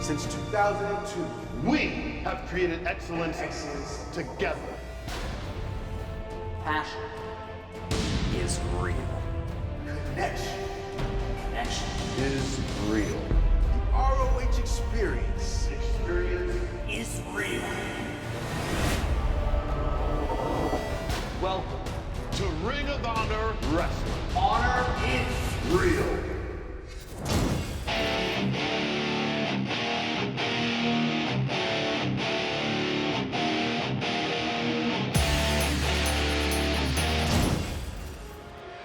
Since 2002, we have created excellence together. Passion is real. Connection is real. The ROH experience Is real. Welcome to Ring of Honor Wrestling. Honor is Real.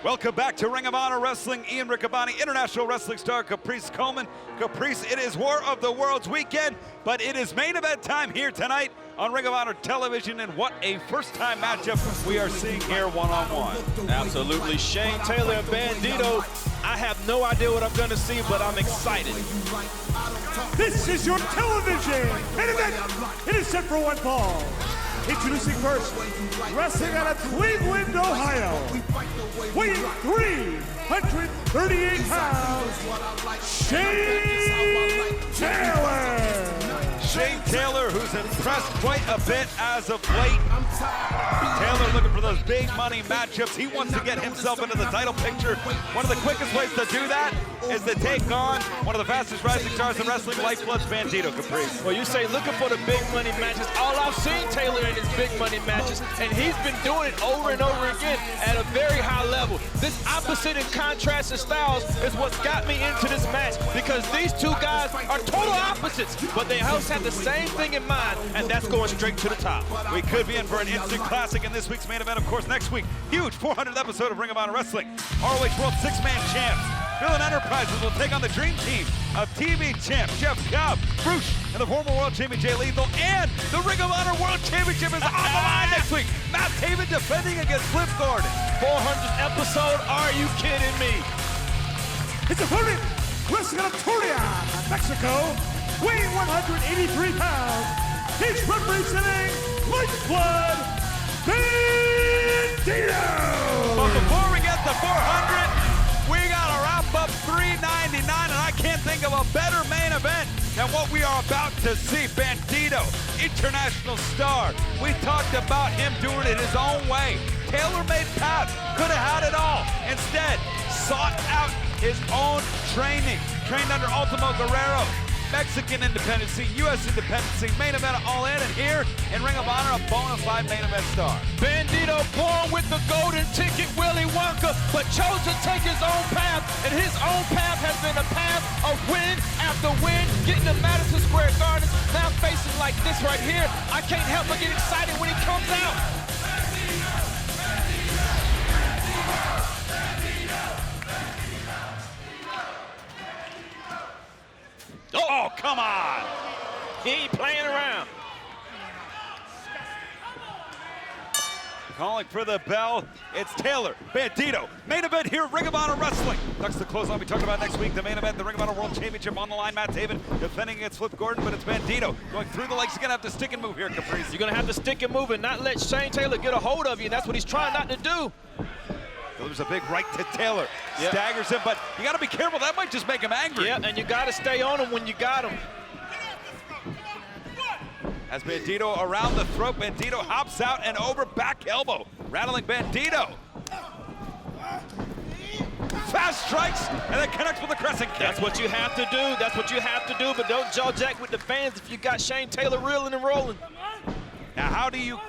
Welcome back to Ring of Honor Wrestling. Ian Riccaboni, international wrestling star Caprice Coleman. Caprice, it is War of the Worlds weekend, but it is main event time here tonight on Ring of Honor television, and what a first-time matchup we are seeing here one-on-one. Absolutely. Shane Taylor and Bandido. I have no idea what I'm going to see, but I'm excited. This is your television main event. It is set for one fall. Introducing first, wrestling out of Cleveland, Ohio, weighing 338 pounds, Shane Taylor. Shane Taylor, who's impressed quite a bit as of late. Taylor looking for those big money matchups. He wants to get himself into the title picture. One of the quickest ways to do that is to take on one of the fastest rising stars in wrestling, Lifeblood's Bandido, Caprice. Well, you say looking for the big money matches. All I've seen Taylor in is big money matches, and he's been doing it over and over again at a very high level. This opposite and contrasted styles is what's got me into this match, because these two guys are total opposites, but they both have the same thing in mind, and that's going straight to the top. We could be in for an instant classic in this week's main event, of course, next week. Huge 400th episode of Ring of Honor Wrestling. ROH World Six-Man Champs. Villain Enterprises will take on the dream team of TV champs Jeff Cobb, Bruce, and the former world champion Jay Lethal, and the Ring of Honor World Championship is on the line next week. Matt Taven defending against Cliff Gordon. 400th episode, are you kidding me? His opponent, wrestling out of Torreon, Mexico, weighing 183 pounds. He's representing Lifeblood, Bandido. But before we get to 400, we gotta wrap up 399, and I can't think of a better main event than what we are about to see. Bandido, international star. We talked about him doing it his own way. Tailor-made path, could have had it all. Instead, sought out his own training. Trained under Ultimo Guerrero. Mexican independent scene, U.S. independent scene, main event all in, and here in Ring of Honor, a bona fide main event star. Bandido born with the golden ticket, Willy Wonka, but chose to take his own path, and his own path has been a path of win after win, getting to Madison Square Garden, now facing like this right here. I can't help but get excited when he comes out. Oh, come on! He ain't playing around. Calling for the bell, it's Taylor, Bandido. Main event here, Ring of Honor Wrestling. That's the close on we talked about next week. The main event, the Ring of Honor World Championship on the line. Matt Taven defending against Flip Gordon, but it's Bandido going through the legs. He's gonna have to stick and move here, Caprice. You're gonna have to stick and move and not let Shane Taylor get a hold of you, and that's what he's trying not to do. There's a big right to Taylor. Yep. Staggers him, but you gotta be careful. That might just make him angry. Yeah, and you gotta stay on him when you got him. As Bandido around the throat, Bandido hops out and over, back elbow, rattling Bandido. Fast strikes, and then connects with the crescent kick. That's what you have to do. That's what you have to do, but don't jaw jack with the fans if you got Shane Taylor reeling and rolling. Now, how do you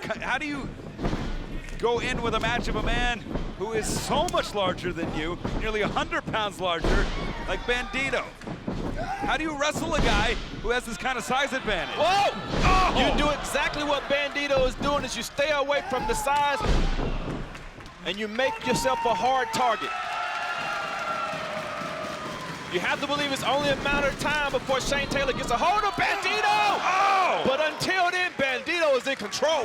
go in with a match of a man who is so much larger than you, nearly 100 pounds larger, like Bandido? How do you wrestle a guy who has this kind of size advantage? Whoa! Oh! You do exactly what Bandido is doing, is you stay away from the size and you make yourself a hard target. You have to believe it's only a matter of time before Shane Taylor gets a hold of Bandido! Oh! But until then, Bandido is in control.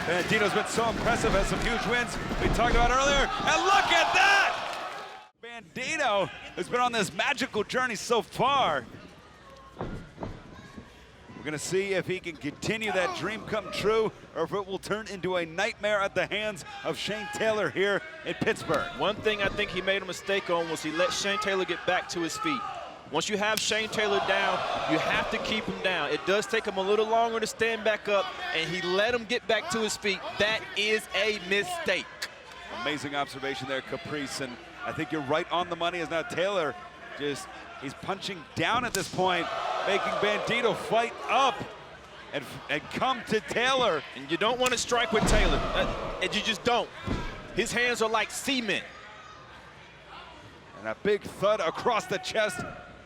Bandido's been so impressive, has some huge wins we talked about earlier, and look at that! Bandido has been on this magical journey so far. We're gonna see if he can continue that dream come true or if it will turn into a nightmare at the hands of Shane Taylor here in Pittsburgh. One thing I think he made a mistake on was he let Shane Taylor get back to his feet. Once you have Shane Taylor down, you have to keep him down. It does take him a little longer to stand back up, and he let him get back to his feet. That is a mistake. Amazing observation there, Caprice, and I think you're right on the money as now Taylor he's punching down at this point, making Bandido fight up and come to Taylor. And you don't want to strike with Taylor, and you just don't. His hands are like cement. And a big thud across the chest.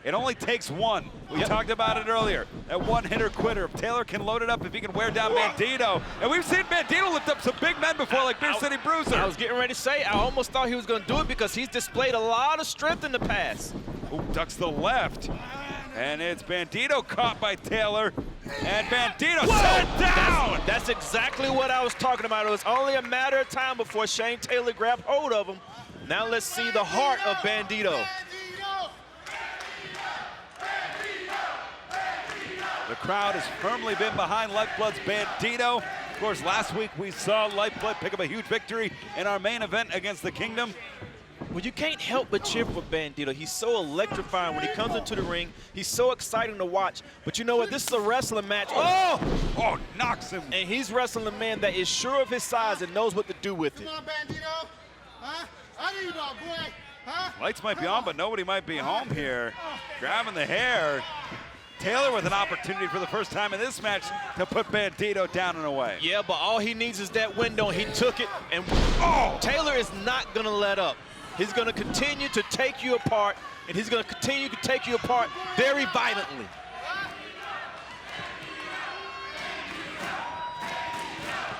It only takes one. We talked about it earlier. That one-hitter quitter. If Taylor can load it up, if he can wear down Bandido. And we've seen Bandido lift up some big men before, like Beer City Bruiser. I was getting ready to say, I almost thought he was going to do it because he's displayed a lot of strength in the past. Ooh, ducks the left. And it's Bandido caught by Taylor. And Bandido set down! That's exactly what I was talking about. It was only a matter of time before Shane Taylor grabbed hold of him. Now let's see the heart of Bandido. The crowd has firmly been behind Lifeblood's Bandido. Of course, last week we saw Lifeblood pick up a huge victory in our main event against the Kingdom. Well, you can't help but cheer for Bandido. He's so electrifying when he comes into the ring. He's so exciting to watch. But you know what? This is a wrestling match. Oh, knocks him. And he's wrestling a man that is sure of his size and knows what to do with it. Come on, Bandido. Huh? I need you, boy. Huh? Lights might be on, but nobody might be home here. Grabbing the hair. Taylor with an opportunity for the first time in this match to put Bandido down and away. Yeah, but all he needs is that window. He took it, and Taylor is not going to let up. He's going to continue to take you apart, and he's going to continue to take you apart very violently.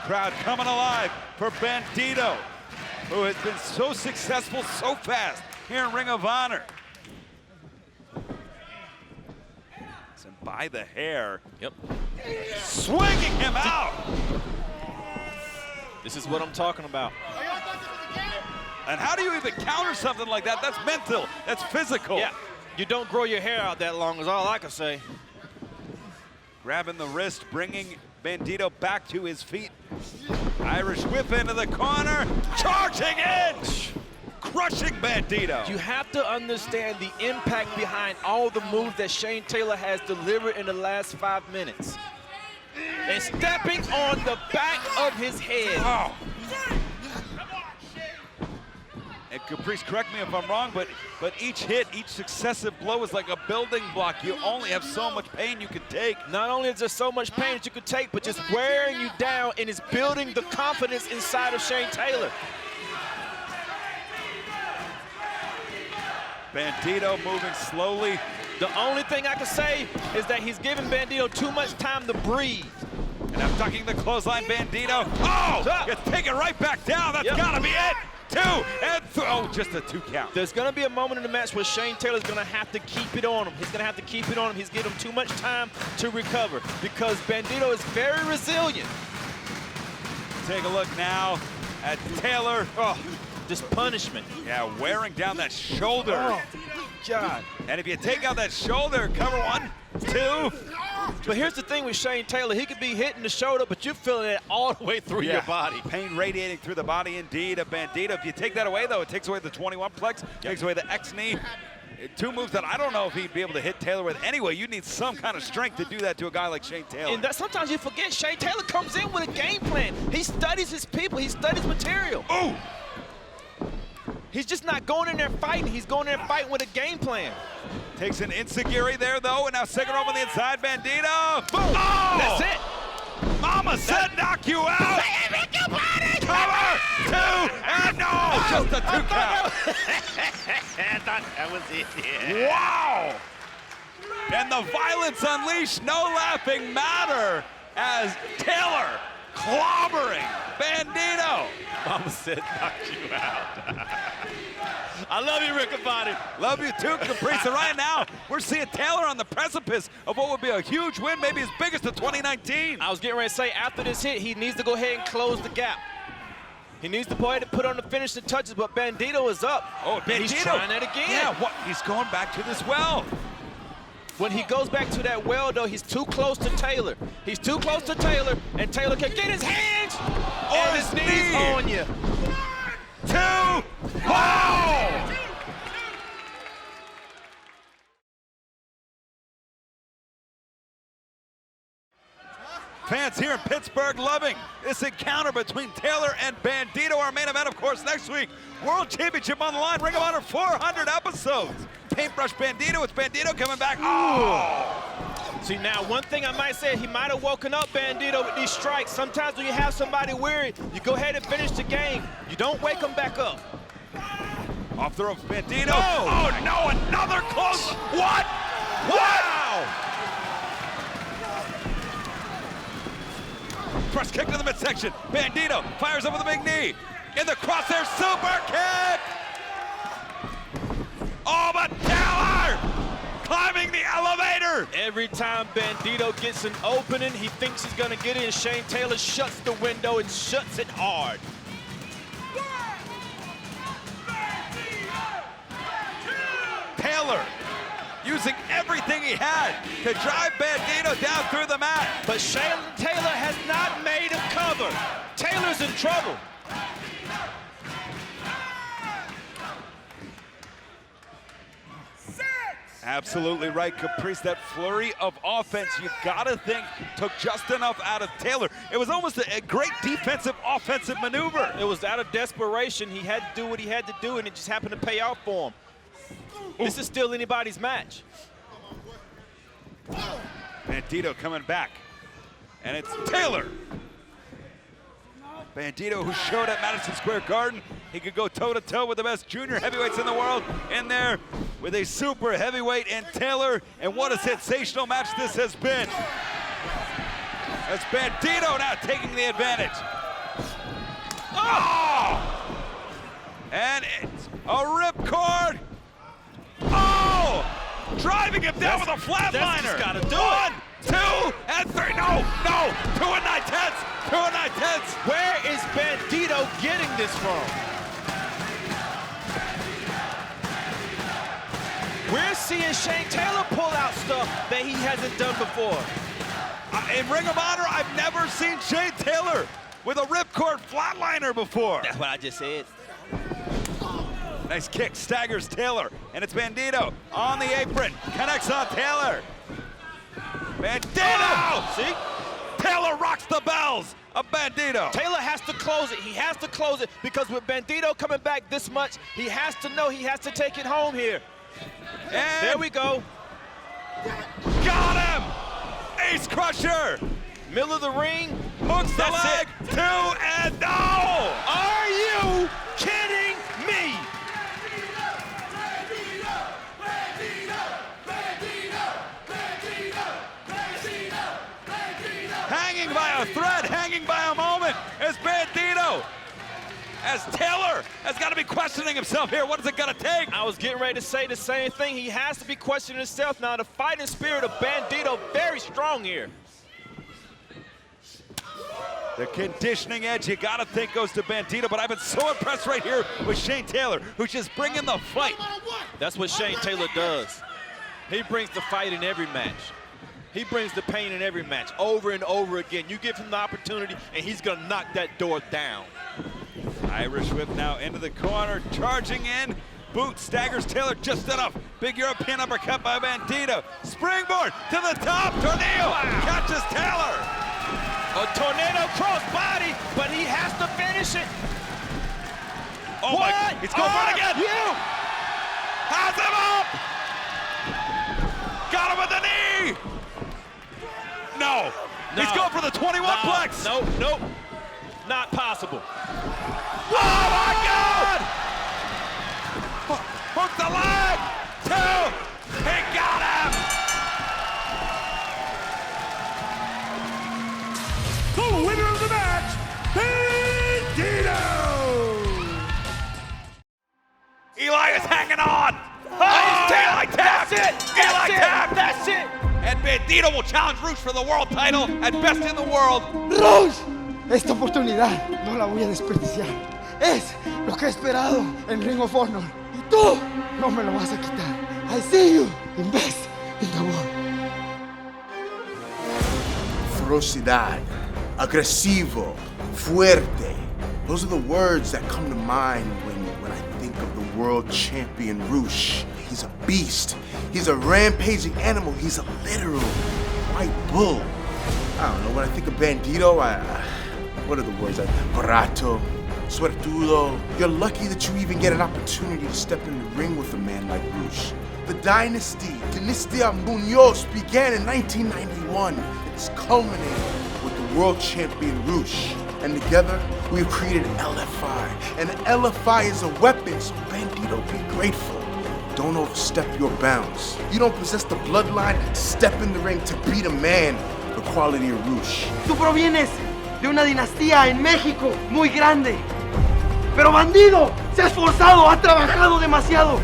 Crowd coming alive for Bandido, who has been so successful so fast here in Ring of Honor. And by the hair. Yep. Swinging him out. This is what I'm talking about. And how do you even counter something like that? That's mental. That's physical. Yeah. You don't grow your hair out that long is all I can say. Grabbing the wrist, bringing Bandido back to his feet. Irish whip into the corner. Charging in. Crushing Bandido. You have to understand the impact behind all the moves that Shane Taylor has delivered in the last 5 minutes. And stepping on the back of his head. Oh. And Caprice, correct me if I'm wrong, but each hit, each successive blow is like a building block. You only have so much pain you can take. Not only is there so much pain that you could take, but just wearing you down and is building the confidence inside of Shane Taylor. Bandido moving slowly. The only thing I can say is that he's giving Bandido too much time to breathe. And I'm ducking the clothesline, Bandido. Oh, gets taken right back down. That's gotta be it. 2 and just a 2 count. There's gonna be a moment in the match where Shane Taylor's gonna have to keep it on him. He's gonna have to keep it on him. He's giving him too much time to recover because Bandido is very resilient. Take a look now at Taylor. Oh, this punishment. Yeah, wearing down that shoulder. Oh, God. And if you take out that shoulder, cover 1, 2. But here's the thing with Shane Taylor. He could be hitting the shoulder, but you're feeling it all the way through your body. Pain radiating through the body indeed of Bandido. If you take that away, though, it takes away the 21 plex, takes away the X knee. 2 moves that I don't know if he'd be able to hit Taylor with. Anyway, you need some kind of strength to do that to a guy like Shane Taylor. And that sometimes you forget Shane Taylor comes in with a game plan. He studies his people. He studies material. Ooh! He's just not going in there fighting. He's going in there fighting with a game plan. Takes an ensiguri there, though, and now second rope on the inside, Bandido. Boom! Oh! That's it. Mama said knock you out. Cover! 2 and no! Just a 2 count. I thought that was it. Yeah. Wow! And the violence unleashed, no laughing matter as Taylor clobbering Bandido. Mama said knock you out. I love you, Riccaboni. Love you too, Caprice. Right now, we're seeing Taylor on the precipice of what would be a huge win, maybe his biggest of 2019. I was getting ready to say, after this hit, he needs to go ahead and close the gap. He needs to go ahead and put on the finishing touches, but Bandido is up. Oh, Bandido. He's trying it again. Yeah, what? He's going back to this well. When he goes back to that well, though, he's too close to Taylor. He's too close to Taylor, and Taylor can get his hands On his his knees knee. on you. 2, wow! Fans here in Pittsburgh loving this encounter between Taylor and Bandido. Our main event, of course, next week. World Championship on the line. Ring of Honor 400 episodes. Paintbrush Bandido. It's Bandido coming back. Oh! See, now, one thing I might say, he might have woken up Bandido with these strikes. Sometimes when you have somebody weary, you go ahead and finish the game. You don't wake them back up. Off the ropes, Bandido. Oh, no, another close. What? Wow! Press kick to the midsection. Bandido fires up with a big knee. In the crosshair, super kick! Oh, but Taylor climbing the elevator! Every time Bandido gets an opening, he thinks he's gonna get in. Shane Taylor shuts the window and shuts it hard. Taylor using everything he had to drive Bandido down through the mat. But Shane Taylor has not made a cover. Taylor's in trouble. Absolutely right, Caprice. That flurry of offense, you gotta think, took just enough out of Taylor. It was almost a great defensive, offensive maneuver. It was out of desperation. He had to do what he had to do, and it just happened to pay off for him. This is still anybody's match. Bandido coming back, and it's Taylor. Bandido, who showed at Madison Square Garden, he could go toe-to-toe with the best junior heavyweights in the world, in there with a super heavyweight in Taylor, and what a sensational match this has been. As Bandido now taking the advantage. Oh! And it's a ripcord. Oh! Driving him down with a flatliner. Just gotta do it. 1, 2, and 3. No, 2 and 9/10. 2 and 9/10. Where is Bandido getting this from? We're seeing Shane Taylor pull out stuff that he hasn't done before. In Ring of Honor, I've never seen Shane Taylor with a ripcord flatliner before. That's what I just said. Nice kick, staggers Taylor, and it's Bandido on the apron, connects on Taylor. Bandido! Oh, see? Taylor rocks the bells of Bandido. Taylor has to close it. He has to close it because with Bandido coming back this much, he has to know he has to take it home here. And there we go. Got him! Ace Crusher! Middle of the ring. Hooks the That's leg, it. 2 and no! Are you kidding me? Hanging by a thread, hanging by a moment is Bandido. As Taylor has got to be questioning himself here. What is it going to take? I was getting ready to say the same thing. He has to be questioning himself now. The fighting spirit of Bandido very strong here. The conditioning edge, you got to think, goes to Bandido, but I've been so impressed right here with Shane Taylor, who's just bringing the fight. That's what Shane Taylor does. He brings the fight in every match. He brings the pain in every match, over and over again. You give him the opportunity, and he's going to knock that door down. Irish whip now into the corner, charging in. Boot staggers Taylor just enough. Big European uppercut by Bandido. Springboard to the top. Tornado catches Taylor. A tornado cross body, but he has to finish it. Oh my, he's going for it again. You? Has him up. Got him with the knee. No. He's going for the 21-plex. Nope. Not possible. Oh my God! Hook the leg. 2. He got him. The winner of the match, Bandido! Eli is hanging on. Eli tapped. That's it. Eli tapped. That's it. And Bandido will challenge ROH for the world title at best in the world. ROH, esta oportunidad no la voy a desperdiciar. Es lo que he esperado en Ring of Honor. Y tú no me lo vas a quitar. I see you, invest. in the world. Ferocidad, agresivo, fuerte. Those are the words that come to mind when I think of the world champion Roosh. He's a beast. He's a rampaging animal. He's a literal white bull. I don't know, when I think of Bandido, what are the words? Barato, suertudo. You're lucky that you even get an opportunity to step in the ring with a man like Roosh. The dynasty, Dinastia Munoz, began in 1991. It's culminated with the world champion Roosh. And together, we've created LFI. And LFI is a weapon, so Bandido, be grateful. Don't overstep your bounds. You don't possess the bloodline, step in the ring to beat a man the quality of Roosh. Tú provienes de una dinastía en México muy grande. Pero Bandido se ha esforzado, ha trabajado demasiado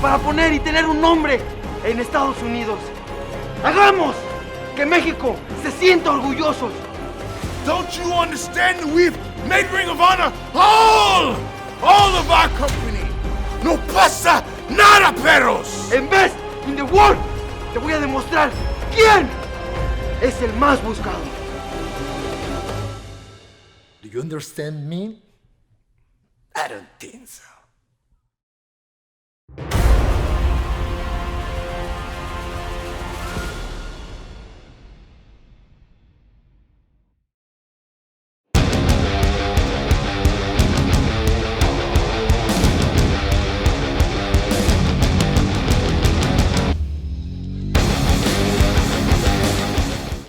para poner y tener un nombre en Estados Unidos. Hagamos que México se sienta orgullosos. Don't you understand that we've made Ring of Honor all of our company? No pasa nada, perros! En Best in the World, te voy a demostrar quién es el más buscado. Do you understand me? I don't think so.